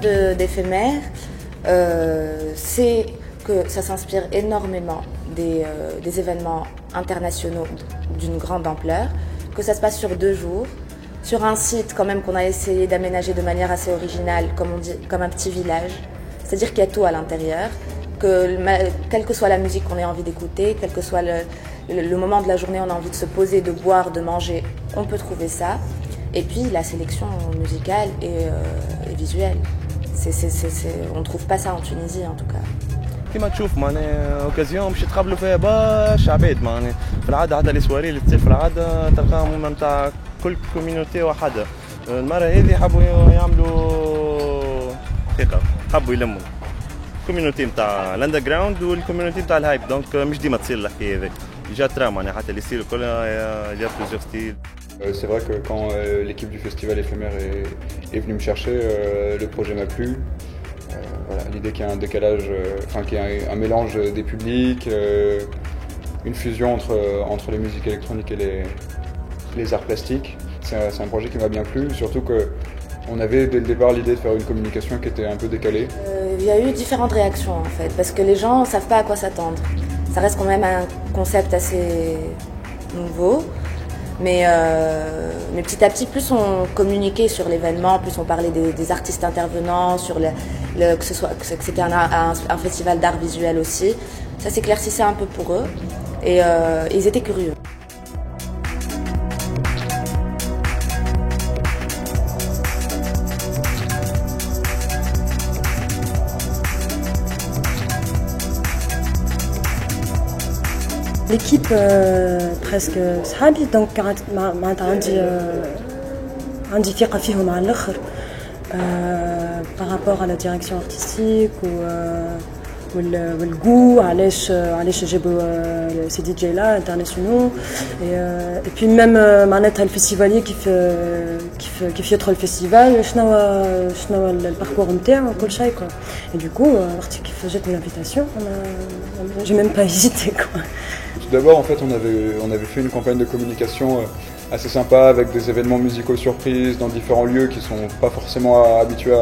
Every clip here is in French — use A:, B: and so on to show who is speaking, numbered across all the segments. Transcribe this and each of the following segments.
A: d'éphémère, c'est que ça s'inspire énormément des événements internationaux d'une grande ampleur, que ça se passe sur 2 jours, sur un site quand même qu'on a essayé d'aménager de manière assez originale, comme on dit, comme un petit village. C'est-à-dire qu'il y a tout à l'intérieur, que quelle que soit la musique qu'on ait envie d'écouter, quel que soit le moment de la journée on a envie de se poser, de boire, de manger, on peut trouver ça. Et puis la sélection musicale et visuelle. On ne trouve pas ça en Tunisie en tout cas.
B: كما تشوف معناها اوكازيون باش يتقابلوا فيها برشا عباد معناها في العاده عاده لي سواري اللي تصير في العاده تلقاهم نتاع كل كوميونيتي وحده. المره هذه حبوا يعملوا دقيقه حبوا يلموا الكوميونيتي نتاع الاندر جراوند والكوميونيتي نتاع الهايب دونك مش ديما تصير الحكايه هذيك جا ترى معناها حتى اللي يصير الكل il y a plusieurs styles.
C: C'est vrai que quand l'équipe du festival éphémère est venue me chercher, le projet m'a plu. Voilà, l'idée qu'il y ait un décalage, qu'il y ait un mélange des publics, une fusion entre les musiques électroniques et les arts plastiques. C'est un projet qui m'a bien plu, surtout qu'on avait dès le départ l'idée de faire une communication qui était un peu décalée.
A: Il y a eu différentes réactions en fait, parce que les gens ne savent pas à quoi s'attendre. Ça reste quand même un concept assez nouveau. Mais petit à petit, plus on communiquait sur l'événement, plus on parlait des artistes intervenants, sur que c'était un festival d'art visuel aussi. Ça s'éclaircissait un peu pour eux et ils étaient curieux.
D: L'équipe presque صحابي دونك معناتها عندي ثقة فيهم على الآخر par rapport à la direction artistique والجو علاش جابوا ces DJ là internationaux et puis même معناتها الفيستيفاليي كيف يدخل الفيستيفال شنو الباركور نتاعو كل شيء quoi et du coup وقت كيف جاتني l'invitation j'ai même pas hésité quoi.
C: Tout d'abord, en fait, on avait fait une campagne de communication assez sympa avec des événements musicaux surprises dans différents lieux qui sont pas forcément habitués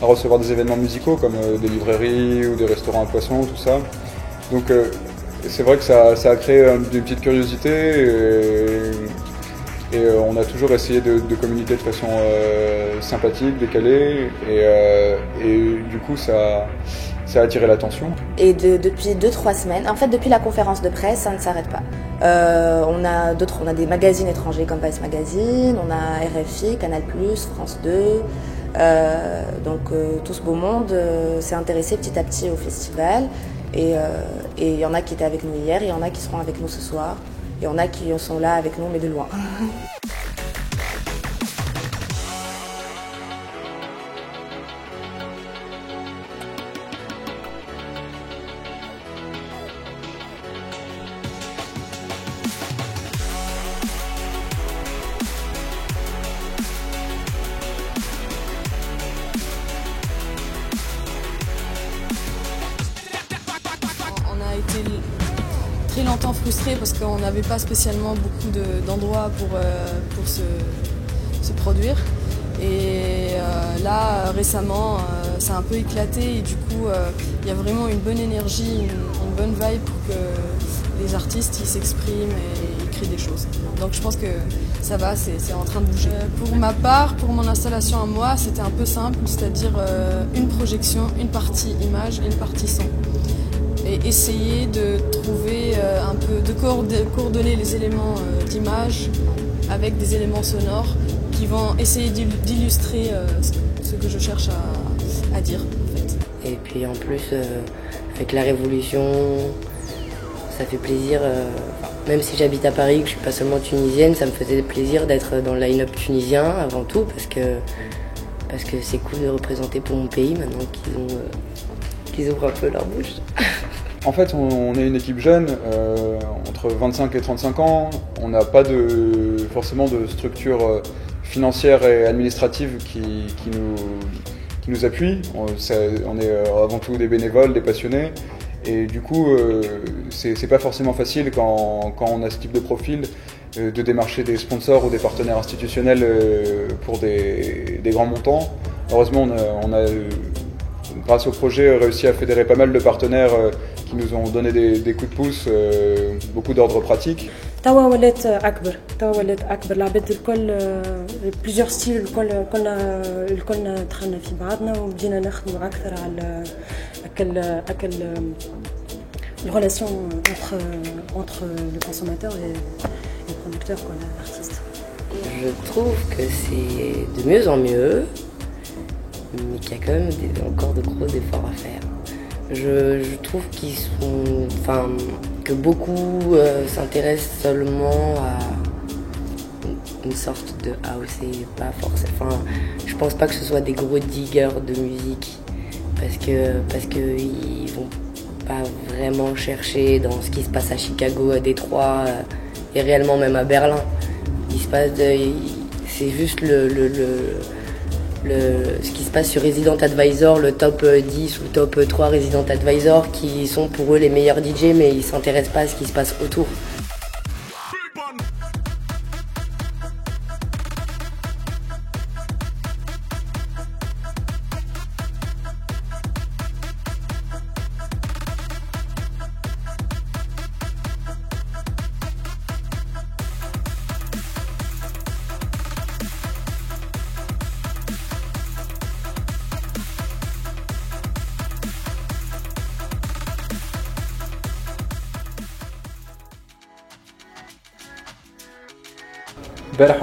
C: à recevoir des événements musicaux comme des librairies ou des restaurants à poissons, tout ça. Donc c'est vrai que ça a créé une petite curiosité et on a toujours essayé de communiquer de façon sympathique, décalée et du coup ça a attiré l'attention.
A: Et depuis 2-3 semaines, en fait depuis la conférence de presse, ça ne s'arrête pas. On a des magazines étrangers comme Vice Magazine, on a RFI, Canal+, France 2, donc tout ce beau monde s'est intéressé petit à petit au festival et il y en a qui étaient avec nous hier, il y en a qui seront avec nous ce soir, il y en a qui sont là avec nous mais de loin.
E: On a été très longtemps frustrés parce qu'on n'avait pas spécialement beaucoup d'endroits pour se produire. Et là, récemment, ça a un peu éclaté et du coup, il y a vraiment une bonne énergie, une bonne vibe pour que les artistes s'expriment et ils créent des choses. Donc je pense que ça va, c'est en train de bouger. Pour ma part, pour mon installation à moi, c'était un peu simple, c'est-à-dire une projection, une partie image et une partie son. Et essayer de trouver un peu, de coordonner les éléments d'image avec des éléments sonores qui vont essayer d'illustrer ce que je cherche à dire en fait.
F: Et puis en plus, avec la Révolution, ça fait plaisir, même si j'habite à Paris, que je suis pas seulement tunisienne, ça me faisait plaisir d'être dans le line-up tunisien avant tout parce que c'est cool de représenter pour mon pays maintenant qu'ils ouvrent un peu leur bouche.
C: En fait, on est une équipe jeune, entre 25 et 35 ans. On n'a pas forcément de structure financière et administrative qui nous appuie. On est avant tout des bénévoles, des passionnés. Et du coup, c'est pas forcément facile quand on a ce type de profil de démarcher des sponsors ou des partenaires institutionnels pour des grands montants. heureusement, grâce au projet, réussi à fédérer pas mal de partenaires qui nous ont donné des coups de pouce, beaucoup d'ordre pratique.
D: توا ولات أكبر العباد الكل plusieurs styles الكلنا دخلنا في بعضنا وبدينا نخدموا أكثر على أكل relation entre le consommateur et le producteur, l'artiste.
F: Je trouve que c'est de mieux en mieux, mais qu'il y a quand même encore de gros efforts à faire. Je trouve que beaucoup s'intéressent seulement à une sorte de house et pas forcément. Je pense pas que ce soit des gros diggers de musique parce que ils vont pas vraiment chercher dans ce qui se passe à Chicago, à Détroit et réellement même à Berlin. C'est juste ce qui se passe sur Resident Advisor, le top 10 ou top 3 Resident Advisor qui sont pour eux les meilleurs DJ mais ils s'intéressent pas à ce qui se passe autour.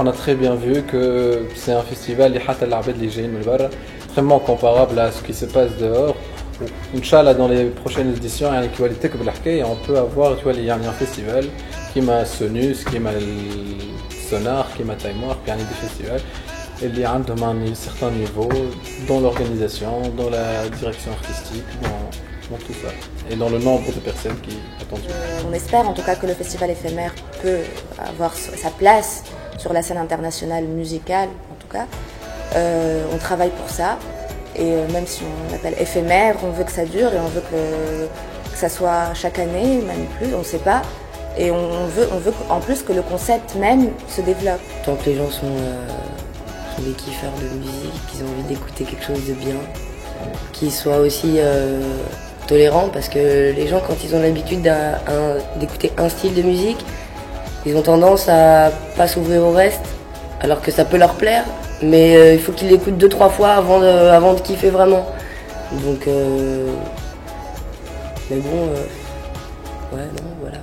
G: On a très bien vu que c'est un festival vraiment comparable à ce qui se passe dehors. Inch'Allah, dans les prochaines éditions, on peut avoir un festival qui m'a Sonus, qui m'a Sonar, qui m'a Taimoir, qui a des festivals. Il y a un certain niveau dans l'organisation, dans la direction artistique, dans tout ça. Et dans le nombre de personnes qui attendent.
A: On espère en tout cas que le festival éphémère peut avoir sa place sur la scène internationale musicale, en tout cas. On travaille pour ça. Et même si on l'appelle éphémère, on veut que ça dure et on veut que ça soit chaque année, même plus, on ne sait pas. Et on veut en plus que le concept même se développe.
F: Tant que les gens sont des kiffeurs de musique, qu'ils ont envie d'écouter quelque chose de bien, qu'ils soient aussi tolérants, parce que les gens, quand ils ont l'habitude d'écouter un style de musique, ils ont tendance à pas s'ouvrir au reste, alors que ça peut leur plaire, mais il faut qu'ils l'écoutent 2-3 fois avant de kiffer vraiment. Donc, mais bon, ouais, non, voilà.